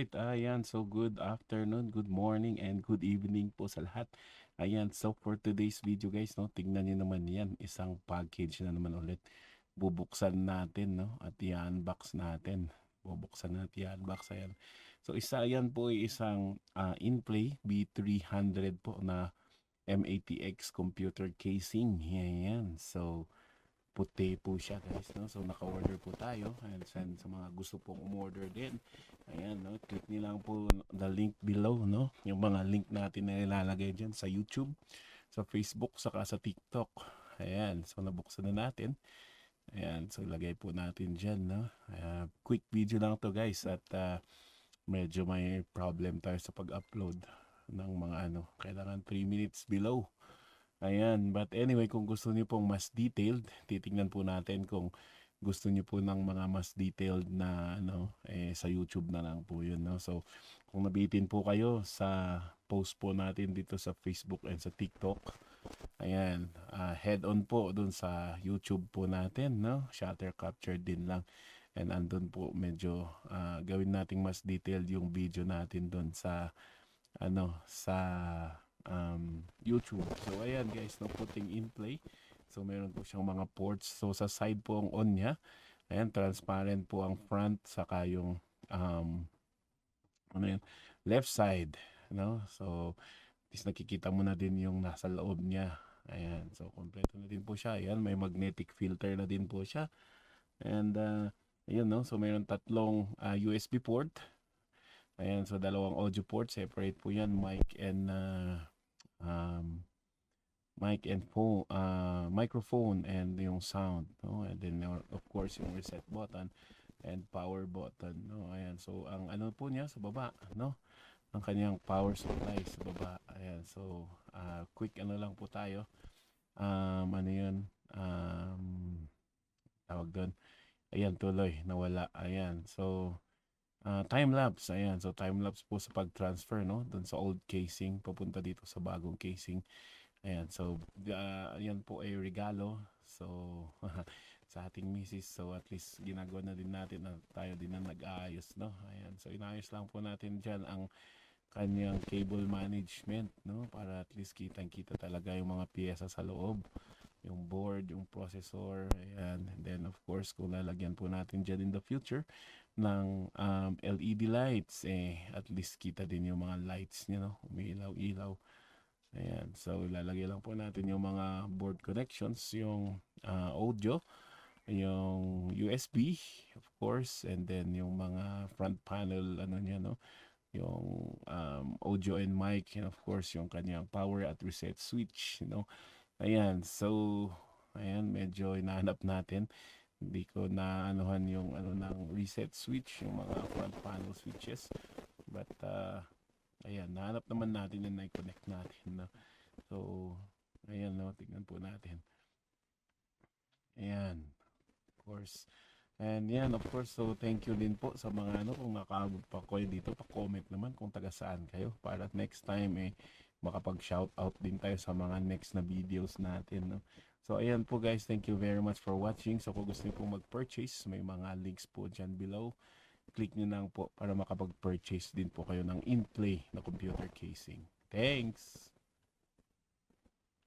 Alright, ayan. So good afternoon, good morning, and good evening po sa lahat. Ayan, so for today's video guys, no, tignan niyo naman yan. Isang package na naman ulit. Bubuksan natin, no, at i-unbox natin. Bubuksan natin, i-unbox, ayan. So isa yan po ay isang in-play B300 po na MATX computer casing. Ayan, so puti po siya guys, no? So naka-order po tayo, and sa mga gusto pong umorder din, ayan, no, click niyo lang po the link below, no, yung mga link natin na ilalagay dyan sa YouTube, sa Facebook, saka sa TikTok. Ayan, so nabuksan na natin. Ayan, so ilagay po natin dyan, no. Quick video lang to guys, at medyo may problem tayo sa pag-upload ng mga kailangan 3 minutes below. Ayan, but anyway, kung gusto niyo pong mas detailed, titingnan po natin kung gusto niyo po ng mga mas detailed na sa YouTube na lang po 'yun, no. So, kung nabitin po kayo sa post po natin dito sa Facebook and sa TikTok, ayan, head on po dun sa YouTube po natin, no. Shutter capture din lang. And andun po medyo gawin nating mas detailed yung video natin dun sa sa YouTube. So ayan guys, no, putting in play. So meron po siyang mga ports. So sa side po ang on niya. Ayan, transparent po ang front, saka yung ano yun, left side, no? So at least nakikita mo na din yung nasa loob niya. Ayan, so kompleto na din po siya. Ayan, may magnetic filter na din po siya. And ayun, no, so mayroon tatlong USB port. Ayan, so dalawang audio port, separate po yan, phone, microphone, and yung sound, no? And then of course yung reset button and power button, no? Ayan, so ang po niya sa baba, no, ang kanyang power supply sa baba. Ayan, so quick lang po tayo, yun, tawag doon, ayan, tuloy nawala. Ayan, so time lapse. Ayan, so time lapse po sa pag-transfer, no, doon sa old casing papunta dito sa bagong casing. Ayan, so ayan po ay regalo. So sa ating misis, so at least ginagawa na din natin na tayo din na nag-aayos, no. Ayan, so inayos lang po natin diyan ang kanyang cable management, no, para at least kitang-kita talaga yung mga piyesa sa loob, yung board, yung processor. Ayan, and then of course kung lalagyan po natin dyan in the future ng LED lights, at least kita din yung mga lights niya, no, umiilaw-ilaw. Ayan, so ilalagay lang po natin yung mga board connections, yung audio, yung USB of course, and then yung mga front panel niya, no, yung audio and mic, and of course yung kanyang power at reset switch, you know. Ayan, so ayan, medyo hinahanap natin, hindi ko na anuhan yung ng reset switch, yung mga front panel switches, but ayan, nahanap naman natin yung na-connect natin, no? So ayan, no, tignan po natin. Ayan, of course. And yan, of course, so thank you din po sa mga kung nakaabot pa kayo dito, pa-comment naman kung taga saan kayo, para next time makapag-shoutout din tayo sa mga next na videos natin, no? So ayan po guys, thank you very much for watching. So kung gusto niyo po mag-purchase, may mga links po dyan below. Click nyo lang po para makapag-purchase din po kayo ng in-play na computer casing. Thanks!